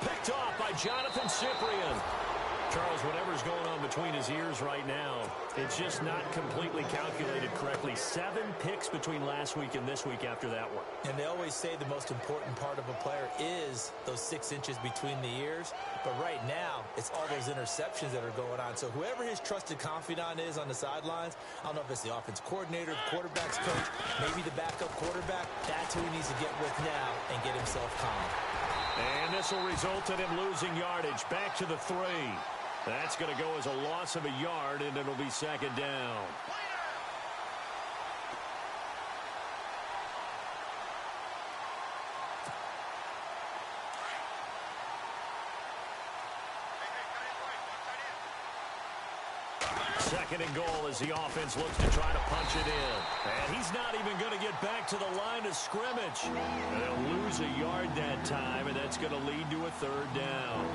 Picked off by Jonathan Cyprien. Charles, whatever's going on between his ears right now, it's just not completely calculated correctly. 7 picks between last week and this week after that one. And they always say the most important part of a player is those 6 inches between the ears. But right now, it's all those interceptions that are going on. So whoever his trusted confidant is on the sidelines, I don't know if it's the offense coordinator, the quarterback's coach, maybe the backup quarterback, that's who he needs to get with now and get himself calm. And this will result in him losing yardage. Back to the 3. That's going to go as a loss of a yard, and it'll be 2nd down. Second and goal as the offense looks to try to punch it in. And he's not even going to get back to the line of scrimmage. They'll lose a yard that time, and that's going to lead to a 3rd down.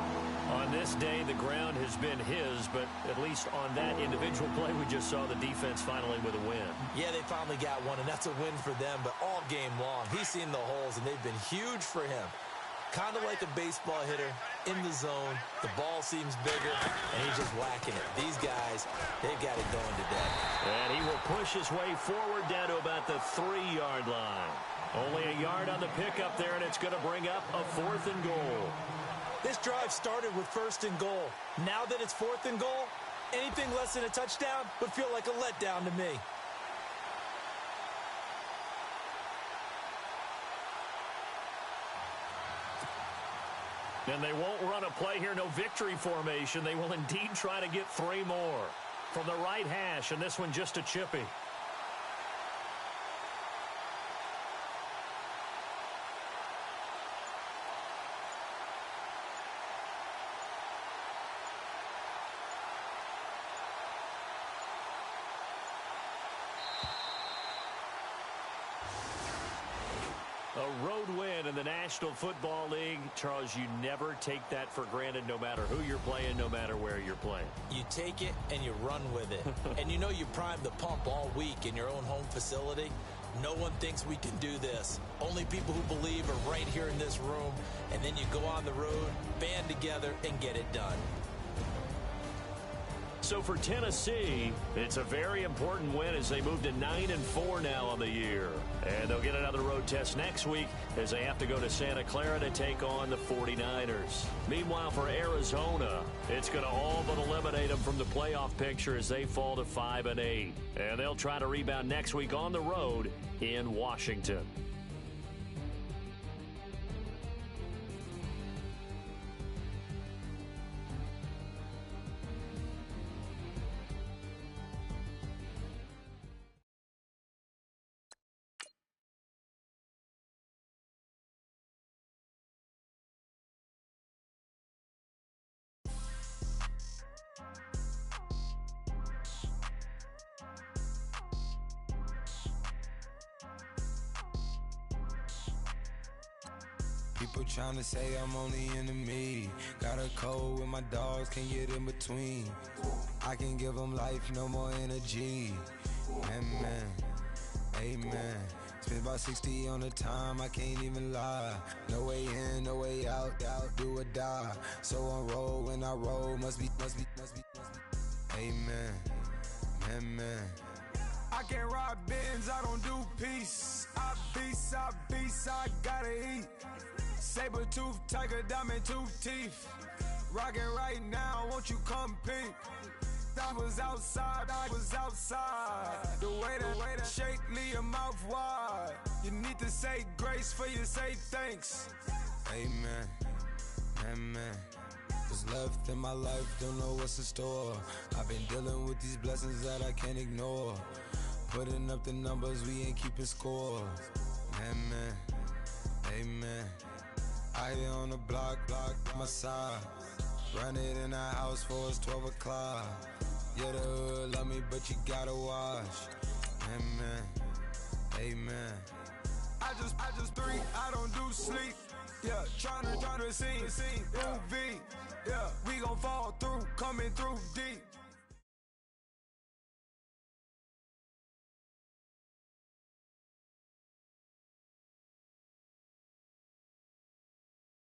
On this day, the ground has been his, but at least on that individual play, we just saw the defense finally with a win. Yeah, they finally got one, and that's a win for them, but all game long, he's seen the holes, and they've been huge for him. Kind of like a baseball hitter in the zone. The ball seems bigger, and he's just whacking it. These guys, they've got it going today. And he will push his way forward down to about the 3-yard line. Only a yard on the pickup there, and it's going to bring up a 4th and goal. This drive started with 1st and goal. Now that it's 4th and goal, anything less than a touchdown would feel like a letdown to me. And they won't run a play here, no victory formation. They will indeed try to get 3 more. From the right hash, and this one just a chippy. A road win in the National Football League. Charles, you never take that for granted no matter who you're playing, no matter where you're playing. You take it and you run with it. And you know you primed the pump all week in your own home facility. No one thinks we can do this. Only people who believe are right here in this room. And then you go on the road, band together, and get it done. So for Tennessee, it's a very important win as they move to 9-4 now on the year. And they'll get another road test next week as they have to go to Santa Clara to take on the 49ers. Meanwhile, for Arizona, it's going to all but eliminate them from the playoff picture as they fall to 5-8. And they'll try to rebound next week on the road in Washington. People tryna say I'm only enemy. Got a code with my dogs, can't get in between. I can give them life, no more energy. Amen, amen. Spent about 60 on the time, I can't even lie. No way in, no way out, do or die. So on roll when I roll, must be. Amen, amen. I can't ride Benz, I don't do peace. I beast, I gotta eat. Saber tooth, tiger, diamond tooth teeth. Rockin' right now, won't you come peep? I was outside. The way that shake, leave your mouth wide. You need to say grace for you say thanks. Amen, amen. What's left in my life, don't know what's in store. I've been dealing with these blessings that I can't ignore. Putting up the numbers, we ain't keeping score. Amen, amen. I here on the block, my side. Run it in the house for it's 12 o'clock. Yeah, the hood love me, but you gotta watch. Amen, amen. I just three, I don't do sleep. Yeah, tryna see UV. Yeah, we gon' fall through, coming through deep.